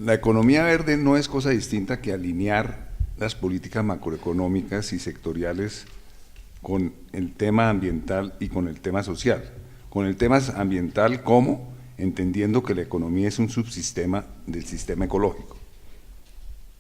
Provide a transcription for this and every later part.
La economía verde no es cosa distinta que alinear las políticas macroeconómicas y sectoriales con el tema ambiental y con el tema social. Con el tema ambiental, ¿cómo? Entendiendo que la economía es un subsistema del sistema ecológico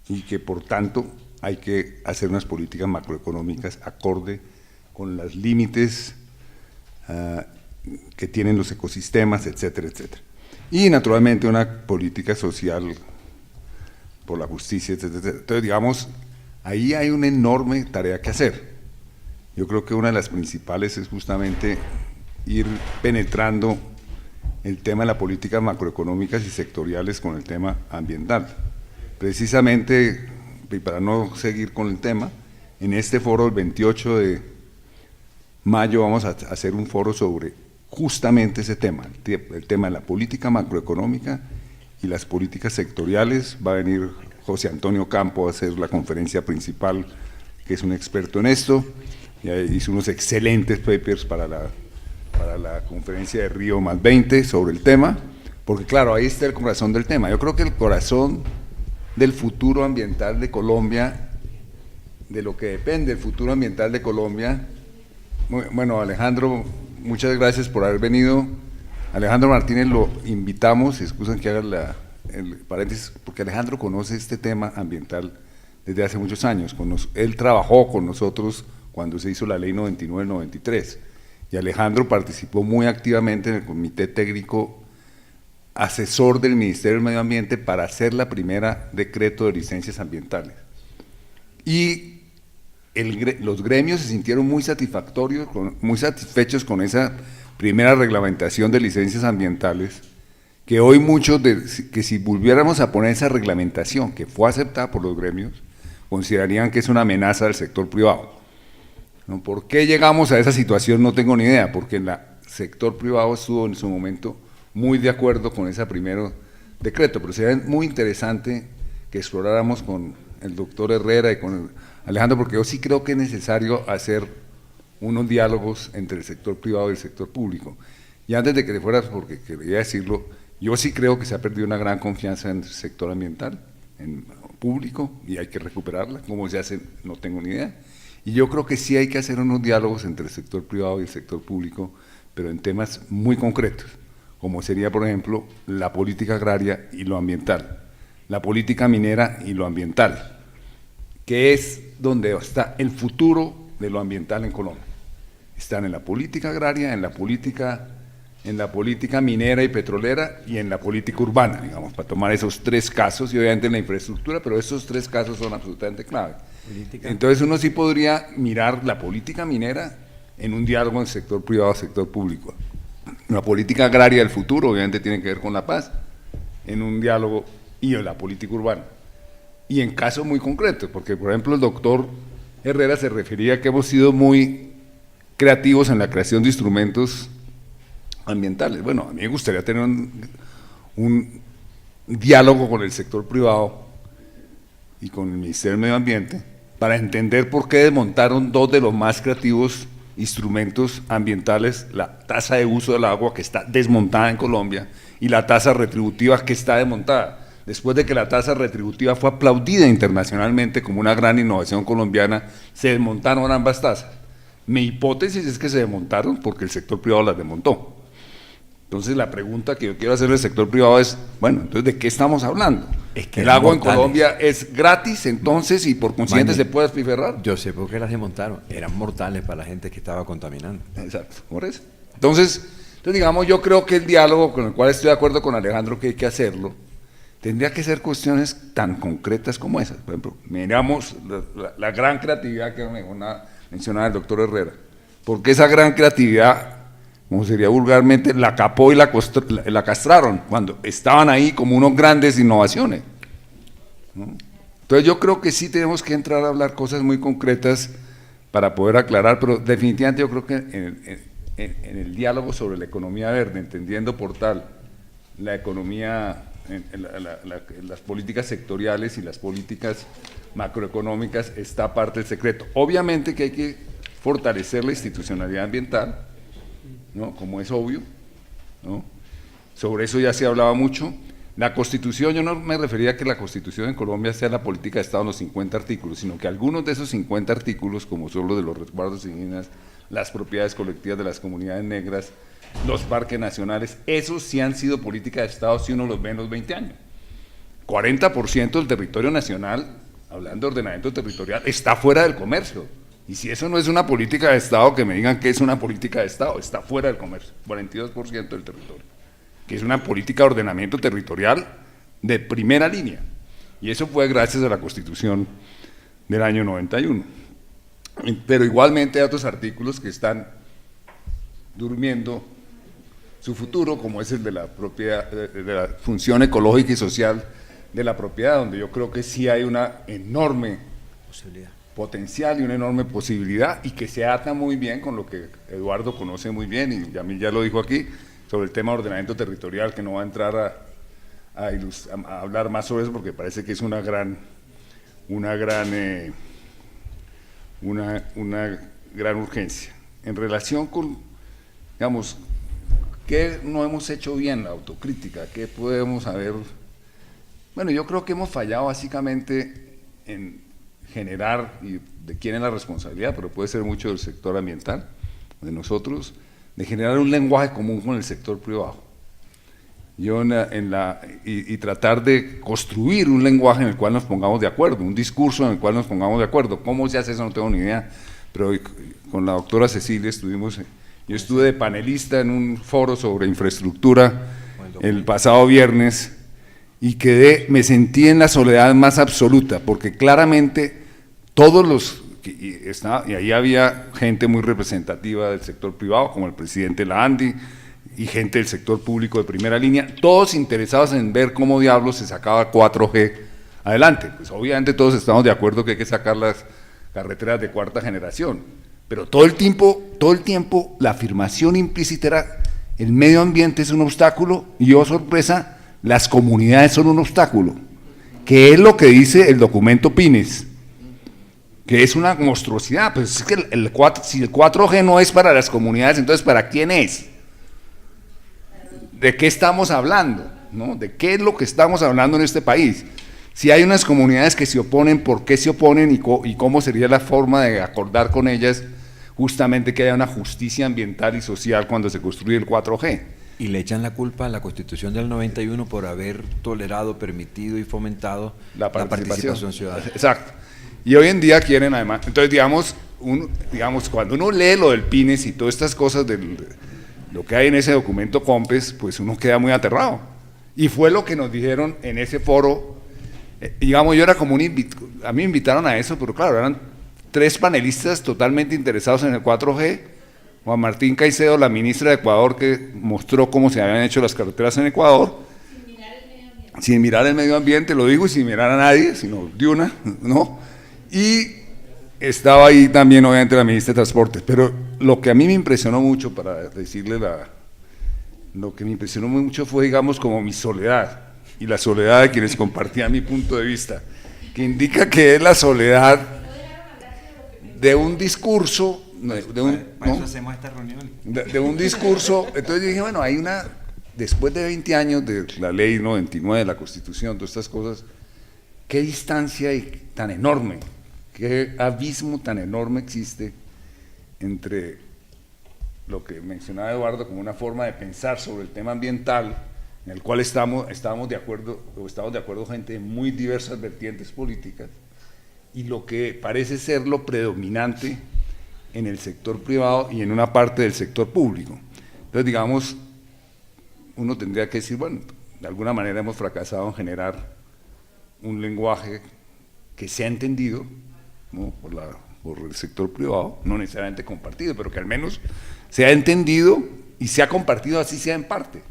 y que por tanto hay que hacer unas políticas macroeconómicas acorde con los límites que tienen los ecosistemas, etcétera, etcétera. Y naturalmente una política social por la justicia, etcétera, etcétera. Entonces, digamos, ahí hay una enorme tarea que hacer. Yo creo que una de las principales es justamente ir penetrando el tema de las políticas macroeconómicas y sectoriales con el tema ambiental. Precisamente, y para no seguir con el tema, en este foro el 28 de mayo vamos a hacer un foro sobre justamente ese tema, el tema de la política macroeconómica y las políticas sectoriales. Va a venir José Antonio Campo a hacer la conferencia principal, que es un experto en esto, ya hizo unos excelentes papers para la conferencia de Río +20 sobre el tema, porque claro, ahí está el corazón del tema. Yo creo que el corazón del futuro ambiental de Colombia, de lo que depende el futuro ambiental de Colombia. Bueno, Alejandro, muchas gracias por haber venido. Alejandro Martínez lo invitamos, excusan que haga el paréntesis, porque Alejandro conoce este tema ambiental desde hace muchos años. Él trabajó con nosotros cuando se hizo la ley 99-93, y Alejandro participó muy activamente en el comité técnico asesor del Ministerio del Medio Ambiente para hacer la primera decreto de licencias ambientales. Y los gremios se sintieron muy satisfechos con esa primera reglamentación de licencias ambientales, que hoy muchos, que si volviéramos a poner esa reglamentación, que fue aceptada por los gremios, considerarían que es una amenaza del sector privado. ¿No? ¿Por qué llegamos a esa situación? No tengo ni idea, porque el sector privado estuvo en su momento muy de acuerdo con ese primer decreto, pero sería muy interesante que exploráramos con el doctor Herrera y con Alejandro, porque yo sí creo que es necesario hacer unos diálogos entre el sector privado y el sector público. Y antes de que te fueras, porque quería decirlo, yo sí creo que se ha perdido una gran confianza en el sector ambiental, en público, y hay que recuperarla. ¿Cómo se hace? No tengo ni idea. Y yo creo que sí hay que hacer unos diálogos entre el sector privado y el sector público, pero en temas muy concretos, como sería, por ejemplo, la política agraria y lo ambiental, la política minera y lo ambiental, que es donde está el futuro de lo ambiental en Colombia. Están en la política agraria, en la política minera y petrolera y en la política urbana, digamos, para tomar esos tres casos, y obviamente en la infraestructura, pero esos tres casos son absolutamente clave. Entonces uno sí podría mirar la política minera en un diálogo en el sector privado, sector público. La política agraria del futuro, obviamente, tiene que ver con la paz, en un diálogo, y en la política urbana. Y en casos muy concretos, porque por ejemplo el doctor Herrera se refería a que hemos sido muy creativos en la creación de instrumentos ambientales. Bueno, a mí me gustaría tener un diálogo con el sector privado y con el Ministerio del Medio Ambiente para entender por qué desmontaron dos de los más creativos instrumentos ambientales, la tasa de uso del agua, que está desmontada en Colombia, y la tasa retributiva, que está desmontada. Después de que la tasa retributiva fue aplaudida internacionalmente como una gran innovación colombiana, se desmontaron ambas tasas. Mi hipótesis es que se desmontaron porque el sector privado las desmontó. Entonces la pregunta que yo quiero hacerle al sector privado es, bueno, entonces ¿de qué estamos hablando? Es que el agua en Colombia es gratis, entonces, y por consiguiente se puede aspiferrar. Yo sé por qué las desmontaron, eran mortales para la gente que estaba contaminando. Exacto, por eso. Entonces digamos, yo creo que el diálogo, con el cual estoy de acuerdo con Alejandro que hay que hacerlo, tendría que ser cuestiones tan concretas como esas. Por ejemplo, miramos la gran creatividad que mencionaba el doctor Herrera, porque esa gran creatividad, como sería vulgarmente, la capó y la castraron cuando estaban ahí como unos grandes innovaciones, ¿no? Entonces yo creo que sí tenemos que entrar a hablar cosas muy concretas para poder aclarar, pero definitivamente yo creo que en el diálogo sobre la economía verde, entendiendo por tal la economía, las políticas sectoriales y las políticas macroeconómicas, está parte del secreto. Obviamente que hay que fortalecer la institucionalidad ambiental, ¿no? Como es obvio, ¿no? Sobre eso ya se hablaba mucho. La Constitución, yo no me refería a que la Constitución en Colombia sea la política de Estado en los 50 artículos, sino que algunos de esos 50 artículos, como son los de los resguardos indígenas, las propiedades colectivas de las comunidades negras, los parques nacionales, esos sí han sido política de Estado si uno los ve en los 20 años. 40% del territorio nacional, hablando de ordenamiento territorial, está fuera del comercio. Y si eso no es una política de Estado, que me digan que es una política de Estado, está fuera del comercio, 42% del territorio, que es una política de ordenamiento territorial de primera línea. Y eso fue gracias a la Constitución del año 91. Pero igualmente hay otros artículos que están durmiendo su futuro, como es el de la propiedad, de la función ecológica y social de la propiedad, donde yo creo que sí hay una enorme potencial y una enorme posibilidad, y que se ata muy bien con lo que Eduardo conoce muy bien, y a mí ya lo dijo aquí, sobre el tema de ordenamiento territorial, que no va a entrar a hablar más sobre eso, porque parece que es una gran urgencia. En relación con, digamos, ¿qué no hemos hecho bien? La autocrítica, ¿qué podemos haber? Bueno, yo creo que hemos fallado básicamente en generar, y de quién es la responsabilidad, pero puede ser mucho del sector ambiental, de nosotros, de generar un lenguaje común con el sector privado. Y tratar de construir un lenguaje en el cual nos pongamos de acuerdo, un discurso en el cual nos pongamos de acuerdo. ¿Cómo se hace eso? No tengo ni idea, pero con la doctora Cecilia yo estuve de panelista en un foro sobre infraestructura el pasado viernes, y me sentí en la soledad más absoluta, porque claramente y ahí había gente muy representativa del sector privado, como el presidente de la ANDI, y gente del sector público de primera línea, todos interesados en ver cómo diablos se sacaba 4G adelante. Pues obviamente todos estamos de acuerdo que hay que sacar las carreteras de cuarta generación, pero todo el tiempo la afirmación implícita era: el medio ambiente es un obstáculo, y oh sorpresa, las comunidades son un obstáculo, que es lo que dice el documento Pines, que es una monstruosidad. Pues es que si el 4G no es para las comunidades, entonces ¿para quién es? ¿De qué estamos hablando? ¿No? ¿De qué es lo que estamos hablando en este país? Si hay unas comunidades que se oponen, ¿por qué se oponen y cómo sería la forma de acordar con ellas justamente que haya una justicia ambiental y social cuando se construye el 4G? Y le echan la culpa a la Constitución del 91 por haber tolerado, permitido y fomentado la participación ciudadana. Exacto. Y hoy en día quieren además, entonces digamos, cuando uno lee lo del Pines y todas estas cosas lo que hay en ese documento COMPES, pues uno queda muy aterrado. Y fue lo que nos dijeron en ese foro. Digamos, yo era como a mí me invitaron a eso, pero claro, eran 3 panelistas totalmente interesados en el 4G. Juan Martín Caicedo, la ministra de Ecuador, que mostró cómo se habían hecho las carreteras en Ecuador, sin mirar el medio ambiente, lo digo, y sin mirar a nadie, sino de una, ¿no? Y estaba ahí también, obviamente, la ministra de Transporte. Pero lo que a mí me impresionó mucho, para decirle lo que me impresionó mucho fue, digamos, como mi soledad, y la soledad de quienes compartían mi punto de vista, que indica que es la soledad de un discurso, de un discurso. Entonces yo dije, bueno, después de 20 años de la ley 99, de la Constitución, todas estas cosas, qué distancia tan enorme, qué abismo tan enorme existe entre lo que mencionaba Eduardo como una forma de pensar sobre el tema ambiental, en el cual estamos de acuerdo gente de muy diversas vertientes políticas, y lo que parece ser lo predominante en el sector privado y en una parte del sector público. Entonces, digamos, uno tendría que decir, bueno, de alguna manera hemos fracasado en generar un lenguaje que sea entendido, ¿no?, por el sector privado, no necesariamente compartido, pero que al menos sea entendido y sea compartido, así sea en parte.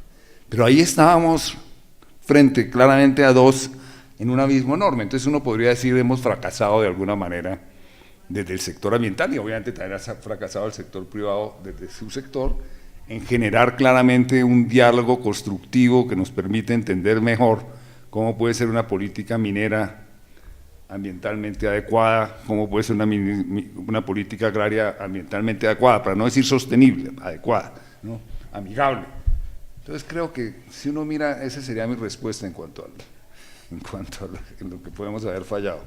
Pero ahí estábamos frente claramente a dos en un abismo enorme. Entonces uno podría decir, hemos fracasado de alguna manera desde el sector ambiental, y obviamente también ha fracasado el sector privado desde su sector, en generar claramente un diálogo constructivo que nos permite entender mejor cómo puede ser una política minera ambientalmente adecuada, cómo puede ser una política agraria ambientalmente adecuada, para no decir sostenible, adecuada, ¿no?, amigable. Entonces creo que si uno mira, esa sería mi respuesta en cuanto a lo que podemos haber fallado.